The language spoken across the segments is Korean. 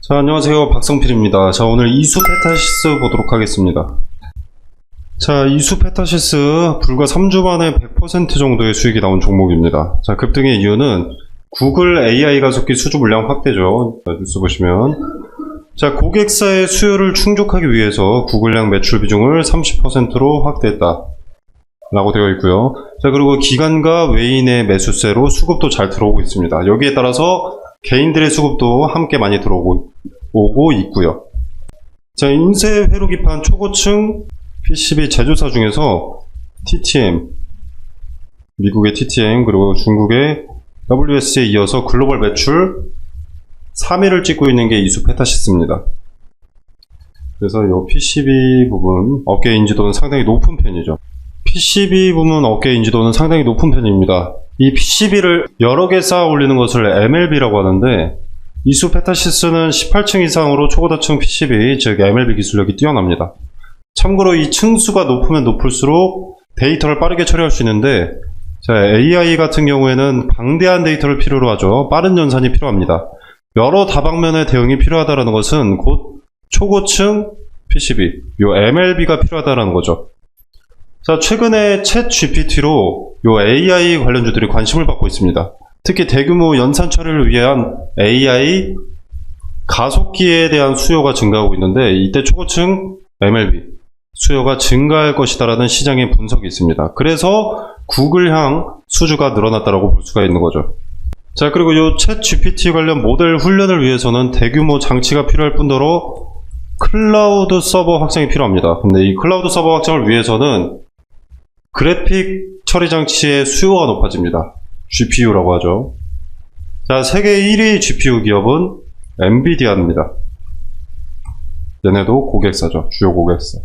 자, 안녕하세요. 박성필입니다. 자, 오늘 이수페타시스 보도록 하겠습니다. 자, 이수페타시스 불과 3주 만에 100% 정도의 수익이 나온 종목입니다. 자, 급등의 이유는 구글 AI 가속기 수주 물량 확대죠. 자, 뉴스 보시면. 자, 고객사의 수요를 충족하기 위해서 구글량 매출 비중을 30%로 확대했다 라고 되어 있고요. 자, 그리고 기관과 외인의 매수세로 수급도 잘 들어오고 있습니다. 여기에 따라서 개인들의 수급도 함께 많이 들어오고 있고요. 자, 인쇄 회로기판 초고층 PCB 제조사 중에서 TTM, 미국의 TTM 그리고 중국의 WS에 이어서 글로벌 매출 3위를 찍고 있는 게 이수페타시스입니다. 그래서 이 PCB 부분 어깨 인지도는 상당히 높은 편이죠. PCB 부분 어깨 인지도는 상당히 높은 편입니다. 이 PCB를 여러 개 쌓아 올리는 것을 MLB라고 하는데, 이수페타시스는 18층 이상으로 초고다층 PCB, 즉 MLB 기술력이 뛰어납니다. 참고로 이 층수가 높으면 높을수록 데이터를 빠르게 처리할 수 있는데, 자, AI 같은 경우에는 방대한 데이터를 필요로 하죠. 빠른 연산이 필요합니다. 여러 다방면의 대응이 필요하다는 것은 곧 초고층 PCB, 요 MLB가 필요하다는 거죠. 자, 최근에 챗 GPT로 요 AI 관련주들이 관심을 받고 있습니다. 특히 대규모 연산 처리를 위한 AI 가속기에 대한 수요가 증가하고 있는데, 이때 초고층 MLB 수요가 증가할 것이다라는 시장의 분석이 있습니다. 그래서 구글향 수주가 늘어났다라고 볼 수가 있는 거죠. 자, 그리고 요 챗 GPT 관련 모델 훈련을 위해서는 대규모 장치가 필요할 뿐더러 클라우드 서버 확장이 필요합니다. 근데 이 클라우드 서버 확장을 위해서는 그래픽 처리 장치의 수요가 높아집니다. GPU라고 하죠. 자, 세계 1위 GPU 기업은 엔비디아입니다. 얘네도 고객사죠. 주요 고객사.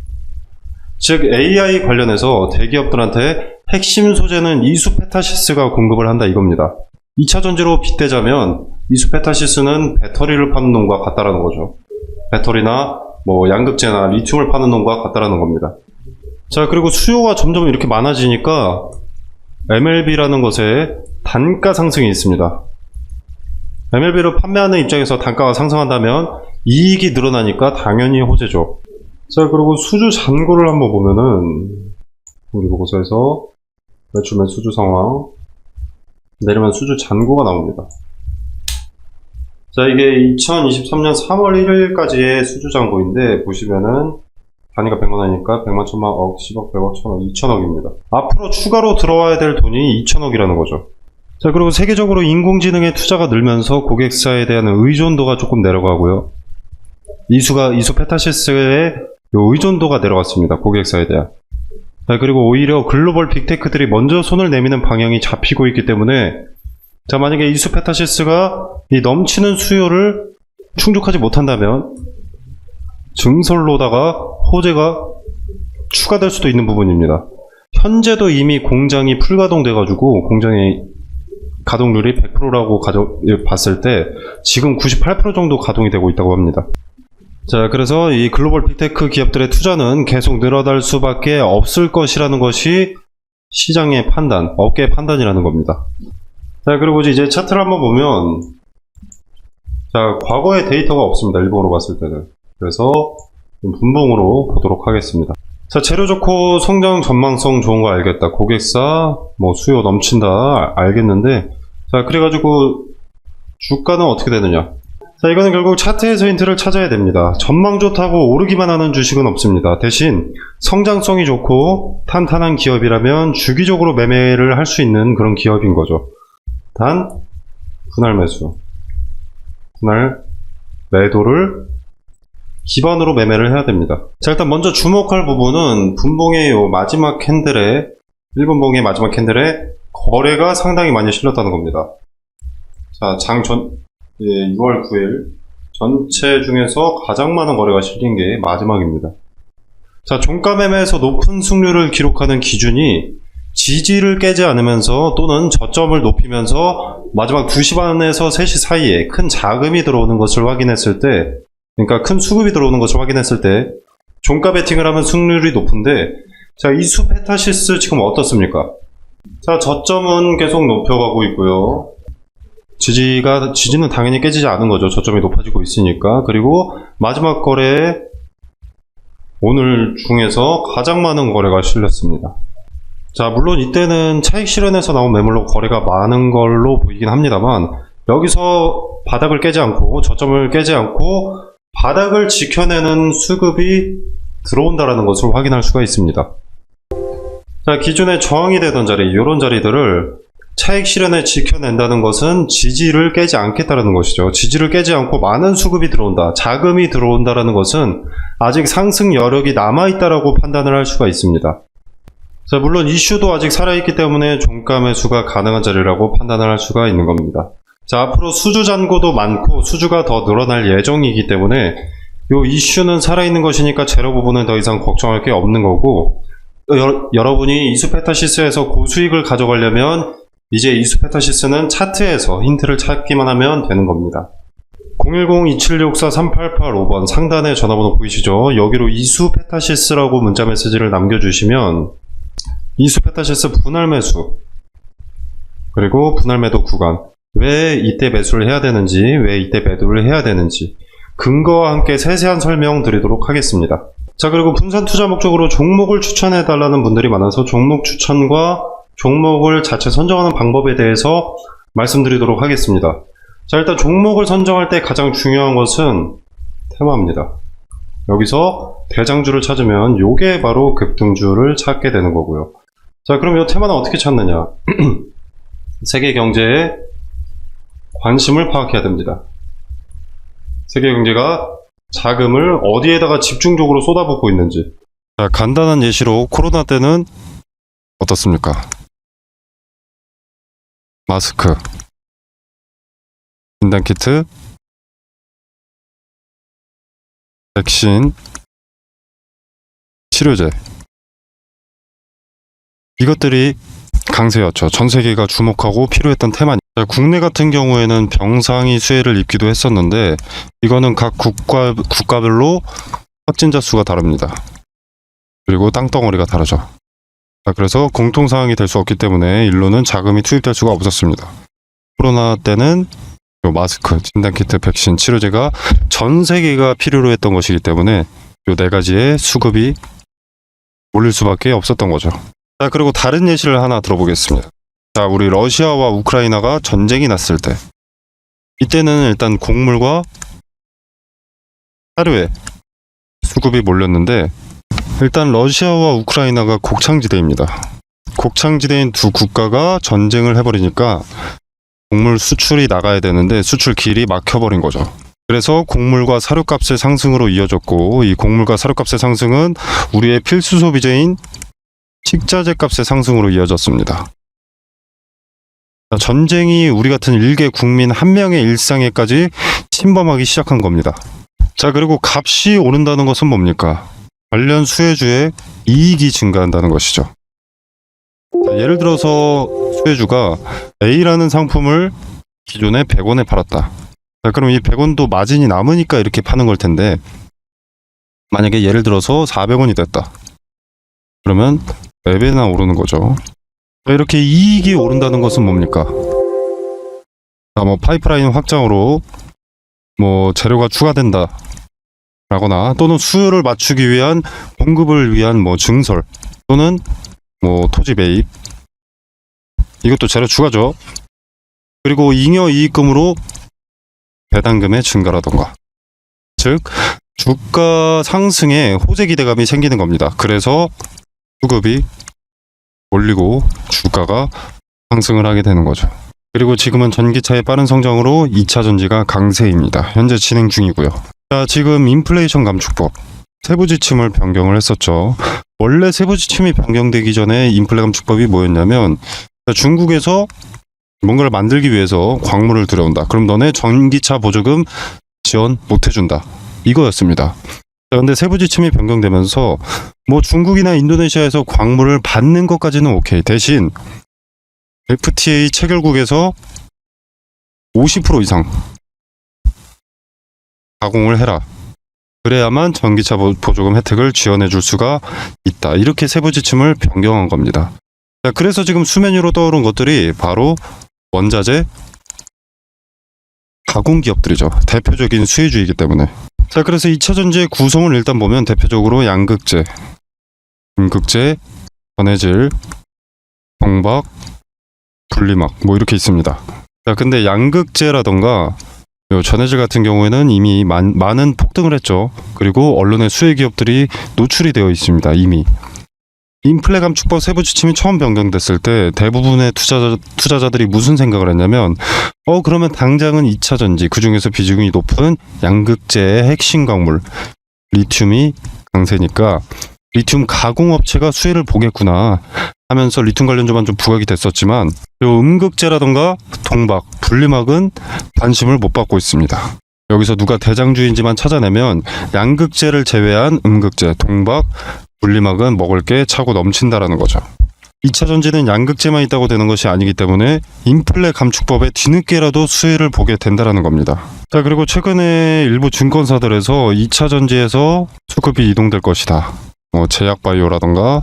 즉 AI 관련해서 대기업들한테 핵심 소재는 이수페타시스가 공급을 한다 이겁니다. 2차 전지로 빗대자면 이수페타시스는 배터리를 파는 놈과 같다라는 거죠. 배터리나 뭐 양극재나 리튬을 파는 놈과 같다라는 겁니다. 자, 그리고 수요가 점점 이렇게 많아지니까 MLB라는 것에 단가 상승이 있습니다. MLB를 판매하는 입장에서 단가가 상승한다면 이익이 늘어나니까 당연히 호재죠. 자, 그리고 수주 잔고를 한번 보면은 우리 보고서에서 매출매 수주 상황 내리면 수주 잔고가 나옵니다. 자, 이게 2023년 3월 1일까지의 수주 잔고인데 보시면은 단위가 100만원이니까 100만, 1000만, 억, 10억, 100억, 1000억, 2000억입니다. 앞으로 추가로 들어와야 될 돈이 2000억이라는 거죠. 자, 그리고 세계적으로 인공지능의 투자가 늘면서 고객사에 대한 의존도가 조금 내려가고요. 이수페타시스의 의존도가 내려갔습니다. 고객사에 대한. 자, 그리고 오히려 글로벌 빅테크들이 먼저 손을 내미는 방향이 잡히고 있기 때문에, 자, 만약에 이수페타시스가 이 넘치는 수요를 충족하지 못한다면 증설로다가 호재가 추가될 수도 있는 부분입니다. 현재도 이미 공장이 풀가동돼 가지고 공장의 가동률이 100%라고 봤을 때 지금 98% 정도 가동이 되고 있다고 합니다. 자, 그래서 이 글로벌 빅테크 기업들의 투자는 계속 늘어날 수밖에 없을 것이라는 것이 시장의 판단, 업계의 판단이라는 겁니다. 자, 그리고 이제 차트를 한번 보면, 자, 과거의 데이터가 없습니다. 일본으로 봤을 때는. 그래서 분봉으로 보도록 하겠습니다. 자, 재료 좋고 성장 전망성 좋은 거 알겠다. 고객사 뭐 수요 넘친다 알겠는데, 자, 그래가지고 주가는 어떻게 되느냐. 자, 이거는 결국 차트에서 힌트를 찾아야 됩니다. 전망 좋다고 오르기만 하는 주식은 없습니다. 대신 성장성이 좋고 탄탄한 기업이라면 주기적으로 매매를 할 수 있는 그런 기업인 거죠. 단 분할 매수, 분할 매도를 기반으로 매매를 해야 됩니다. 자, 일단 먼저 주목할 부분은 분봉의 요 마지막 캔들에, 1분봉의 마지막 캔들에 거래가 상당히 많이 실렸다는 겁니다. 자, 6월 9일 전체 중에서 가장 많은 거래가 실린 게 마지막입니다. 자, 종가 매매에서 높은 승률을 기록하는 기준이 지지를 깨지 않으면서 또는 저점을 높이면서 마지막 2시 반에서 3시 사이에 큰 자금이 들어오는 것을 확인했을 때, 그러니까 큰 수급이 들어오는 것을 확인했을 때 종가 베팅을 하면 승률이 높은데, 자, 이수페타시스 지금 어떻습니까? 자, 저점은 계속 높여가고 있고요. 지지는 당연히 깨지지 않은 거죠. 저점이 높아지고 있으니까. 그리고 마지막 거래에 오늘 중에서 가장 많은 거래가 실렸습니다. 자, 물론 이때는 차익 실현에서 나온 매물로 거래가 많은 걸로 보이긴 합니다만, 여기서 바닥을 깨지 않고 저점을 깨지 않고 바닥을 지켜내는 수급이 들어온다라는 것을 확인할 수가 있습니다. 자, 기존에 저항이 되던 자리, 이런 자리들을 차익 실현에 지켜낸다는 것은 지지를 깨지 않겠다라는 것이죠. 지지를 깨지 않고 많은 수급이 들어온다, 자금이 들어온다라는 것은 아직 상승 여력이 남아있다라고 판단을 할 수가 있습니다. 자, 물론 이슈도 아직 살아있기 때문에 종가 매수가 가능한 자리라고 판단을 할 수가 있는 겁니다. 자, 앞으로 수주 잔고도 많고 수주가 더 늘어날 예정이기 때문에 이 이슈는 살아있는 것이니까 재료 부분은 더 이상 걱정할 게 없는 거고, 여러분이 이수페타시스에서 고수익을 가져가려면 이제 이수페타시스는 차트에서 힌트를 찾기만 하면 되는 겁니다. 010-2764-3885번 상단에 전화번호 보이시죠? 여기로 이수페타시스라고 문자 메시지를 남겨주시면 이수페타시스 분할 매수, 그리고 분할 매도 구간, 왜 이때 매수를 해야 되는지, 왜 이때 매도를 해야 되는지 근거와 함께 세세한 설명 드리도록 하겠습니다. 자, 그리고 분산 투자 목적으로 종목을 추천해 달라는 분들이 많아서 종목 추천과 종목을 자체 선정하는 방법에 대해서 말씀드리도록 하겠습니다. 자, 일단 종목을 선정할 때 가장 중요한 것은 테마입니다. 여기서 대장주를 찾으면 요게 바로 급등주를 찾게 되는 거고요. 자, 그럼 이 테마는 어떻게 찾느냐? 세계 경제에 관심을 파악해야 됩니다. 세계 경제가 자금을 어디에다가 집중적으로 쏟아붓고 있는지. 자, 간단한 예시로 코로나 때는 어떻습니까? 마스크, 진단키트, 백신, 치료제, 이것들이 강세였죠. 전 세계가 주목하고 필요했던 테마니. 국내 같은 경우에는 병상이 수혜를 입기도 했었는데, 이거는 각 국가별로 확진자 수가 다릅니다. 그리고 땅덩어리가 다르죠. 자, 그래서 공통사항이 될 수 없기 때문에 일로는 자금이 투입될 수가 없었습니다. 코로나 때는 요 마스크, 진단키트, 백신, 치료제가 전 세계가 필요로 했던 것이기 때문에 요 네 가지의 수급이 몰릴 수밖에 없었던 거죠. 자, 그리고 다른 예시를 하나 들어보겠습니다. 자, 우리 러시아와 우크라이나가 전쟁이 났을 때, 이때는 일단 곡물과 사료에 수급이 몰렸는데, 일단 러시아와 우크라이나가 곡창지대입니다. 곡창지대인 두 국가가 전쟁을 해버리니까 곡물 수출이 나가야 되는데 수출 길이 막혀버린 거죠. 그래서 곡물과 사료값의 상승으로 이어졌고, 이 곡물과 사료값의 상승은 우리의 필수 소비재인 식자재 값의 상승으로 이어졌습니다. 전쟁이 우리 같은 일개 국민 한 명의 일상에까지 침범하기 시작한 겁니다. 자, 그리고 값이 오른다는 것은 뭡니까? 관련 수혜주의 이익이 증가한다는 것이죠. 자, 예를 들어서 수혜주가 A라는 상품을 기존에 100원에 팔았다. 자, 그럼 이 100원도 마진이 남으니까 이렇게 파는 걸 텐데, 만약에 예를 들어서 400원이 됐다. 그러면 4배나 오르는 거죠. 자, 이렇게 이익이 오른다는 것은 뭡니까? 자, 뭐 파이프라인 확장으로 뭐 재료가 추가된다 라거나, 또는 수요를 맞추기 위한 공급을 위한 뭐 증설, 또는 뭐 토지 매입, 이것도 재료 추가죠. 그리고 잉여 이익금으로 배당금의 증가라던가, 즉 주가 상승에 호재 기대감이 생기는 겁니다. 그래서 수급이 올리고 주가가 상승을 하게 되는 거죠. 그리고 지금은 전기차의 빠른 성장으로 2차 전지가 강세입니다. 현재 진행 중이고요. 자, 지금 인플레이션 감축법 세부 지침을 변경을 했었죠. 원래 세부 지침이 변경되기 전에 인플레 감축법이 뭐였냐면, 중국에서 뭔가를 만들기 위해서 광물을 들여온다. 그럼 너네 전기차 보조금 지원 못 해준다. 이거였습니다. 그런데 세부 지침이 변경되면서 뭐 중국이나 인도네시아에서 광물을 받는 것까지는 오케이. 대신 FTA 체결국에서 50% 이상 가공을 해라. 그래야만 전기차 보조금 혜택을 지원해 줄 수가 있다. 이렇게 세부 지침을 변경한 겁니다. 자, 그래서 지금 수면 위로 떠오른 것들이 바로 원자재, 가공 기업들이죠. 대표적인 수혜주이기 때문에. 자, 그래서 2차 전지의 구성을 일단 보면 대표적으로 양극재, 음극재, 전해질, 동박, 분리막 뭐 이렇게 있습니다. 자, 근데 양극재라던가 요 전해질 같은 경우에는 이미 많은 폭등을 했죠. 그리고 언론의 수혜 기업들이 노출이 되어 있습니다. 이미. 인플레 감축법 세부 지침이 처음 변경됐을 때 대부분의 투자자들이 무슨 생각을 했냐면 그러면 당장은 2차 전지, 그중에서 비중이 높은 양극재의 핵심 광물 리튬이 강세니까 리튬 가공업체가 수혜를 보겠구나 하면서 리튬 관련주만 좀 부각이 됐었지만 요 음극재라던가 동박, 분리막은 관심을 못 받고 있습니다. 여기서 누가 대장주인지만 찾아내면 양극재를 제외한 음극재, 동박, 분리막은 먹을 게 차고 넘친다라는 거죠. 2차 전지는 양극재만 있다고 되는 것이 아니기 때문에 인플레 감축법에 뒤늦게라도 수혜를 보게 된다라는 겁니다. 자, 그리고 최근에 일부 증권사들에서 2차 전지에서 수급이 이동될 것이다. 제약바이오라던가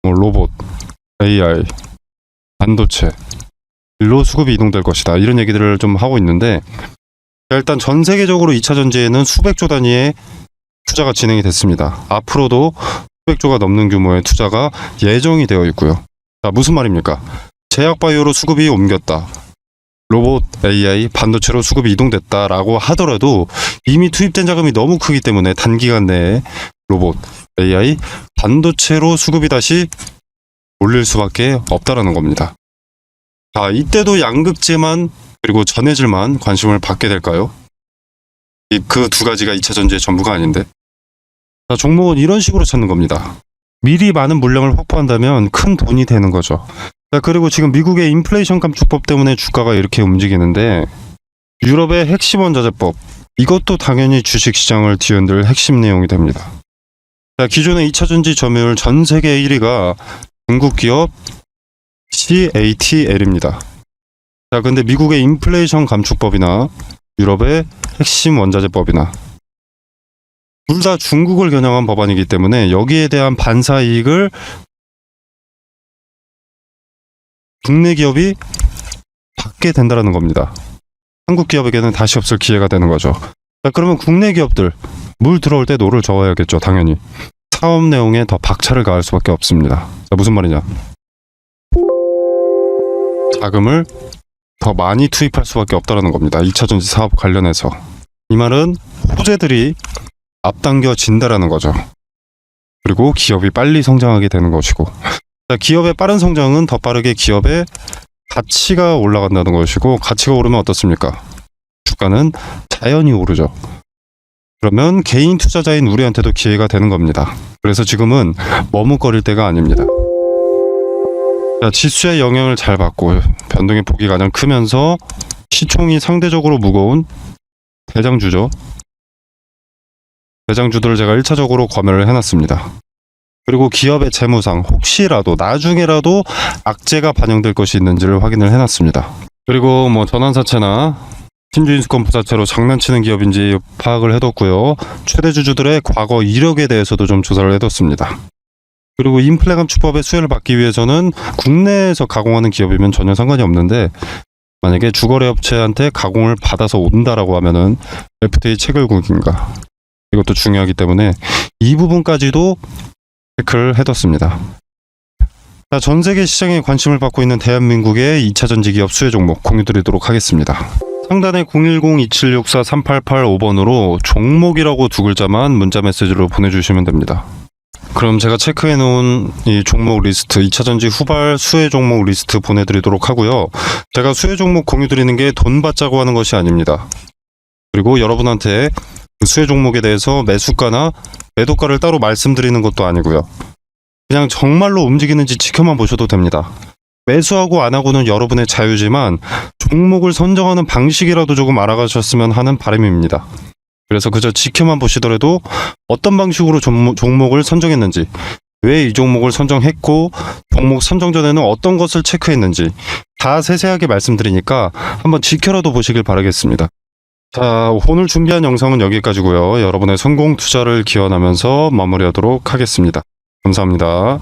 로봇, AI, 반도체 일로 수급이 이동될 것이다. 이런 얘기들을 좀 하고 있는데 일단 전 세계적으로 2차 전지에는 수백조 단위의 투자가 진행이 됐습니다. 앞으로도 수백조가 넘는 규모의 투자가 예정이 되어 있고요. 자, 무슨 말입니까? 제약바이오로 수급이 옮겼다. 로봇, AI, 반도체로 수급이 이동됐다라고 하더라도 이미 투입된 자금이 너무 크기 때문에 단기간 내에 로봇, AI, 반도체로 수급이 다시 올릴 수밖에 없다라는 겁니다. 자, 이때도 양극재만 그리고 전해질만 관심을 받게 될까요? 그 두 가지가 2차 전지의 전부가 아닌데. 자, 종목은 이런 식으로 찾는 겁니다. 미리 많은 물량을 확보한다면 큰 돈이 되는 거죠. 자, 그리고 지금 미국의 인플레이션 감축법 때문에 주가가 이렇게 움직이는데 유럽의 핵심 원자재법 이것도 당연히 주식시장을 뒤흔들 핵심 내용이 됩니다. 자, 기존의 2차 전지 점유율 전 세계 1위가 중국 기업 CATL입니다. 자, 근데 미국의 인플레이션 감축법이나 유럽의 핵심 원자재법이나 둘 다 중국을 겨냥한 법안이기 때문에 여기에 대한 반사 이익을 국내 기업이 받게 된다는 겁니다. 한국 기업에게는 다시 없을 기회가 되는 거죠. 자, 그러면 국내 기업들 물 들어올 때 노를 저어야겠죠. 당연히. 사업 내용에 더 박차를 가할 수밖에 없습니다. 자, 무슨 말이냐? 자금을 더 많이 투입할 수밖에 없다는 겁니다. 2차 전지 사업 관련해서. 이 말은 호재들이 앞당겨진다라는 거죠. 그리고 기업이 빨리 성장하게 되는 것이고, 자, 기업의 빠른 성장은 더 빠르게 기업의 가치가 올라간다는 것이고, 가치가 오르면 어떻습니까? 주가는 자연히 오르죠. 그러면 개인 투자자인 우리한테도 기회가 되는 겁니다. 그래서 지금은 머뭇거릴 때가 아닙니다. 자, 지수의 영향을 잘 받고 변동의 폭이 가장 크면서 시총이 상대적으로 무거운 대장주죠. 대장주들을 제가 1차적으로 검열을 해놨습니다. 그리고 기업의 재무상 혹시라도 나중에라도 악재가 반영될 것이 있는지를 확인을 해놨습니다. 그리고 전환사채나 신주인수권 부사채로 장난치는 기업인지 파악을 해뒀고요. 최대 주주들의 과거 이력에 대해서도 좀 조사를 해뒀습니다. 그리고 인플레 감축법의 수혜를 받기 위해서는 국내에서 가공하는 기업이면 전혀 상관이 없는데 만약에 주거래 업체한테 가공을 받아서 온다라고 하면은 FTA 체결국인가 이것도 중요하기 때문에 이 부분까지도 체크를 해뒀습니다. 자, 전 세계 시장에 관심을 받고 있는 대한민국의 2차 전지 기업 수혜 종목 공유드리도록 하겠습니다. 상단에 010-2764-3885번으로 종목이라고 두 글자만 문자 메시지로 보내주시면 됩니다. 그럼 제가 체크해 놓은 이 종목 리스트 2차 전지 후발 수혜 종목 리스트 보내드리도록 하고요. 제가 수혜 종목 공유드리는 게 돈 받자고 하는 것이 아닙니다. 그리고 여러분한테 그 수혜 종목에 대해서 매수가나 매도가를 따로 말씀드리는 것도 아니고요. 그냥 정말로 움직이는지 지켜만 보셔도 됩니다. 매수하고 안 하고는 여러분의 자유지만 종목을 선정하는 방식이라도 조금 알아가셨으면 하는 바람입니다. 그래서 그저 지켜만 보시더라도 어떤 방식으로 종목을 선정했는지, 왜 이 종목을 선정했고 종목 선정 전에는 어떤 것을 체크했는지 다 세세하게 말씀드리니까 한번 지켜라도 보시길 바라겠습니다. 자, 오늘 준비한 영상은 여기까지고요. 여러분의 성공 투자를 기원하면서 마무리하도록 하겠습니다. 감사합니다.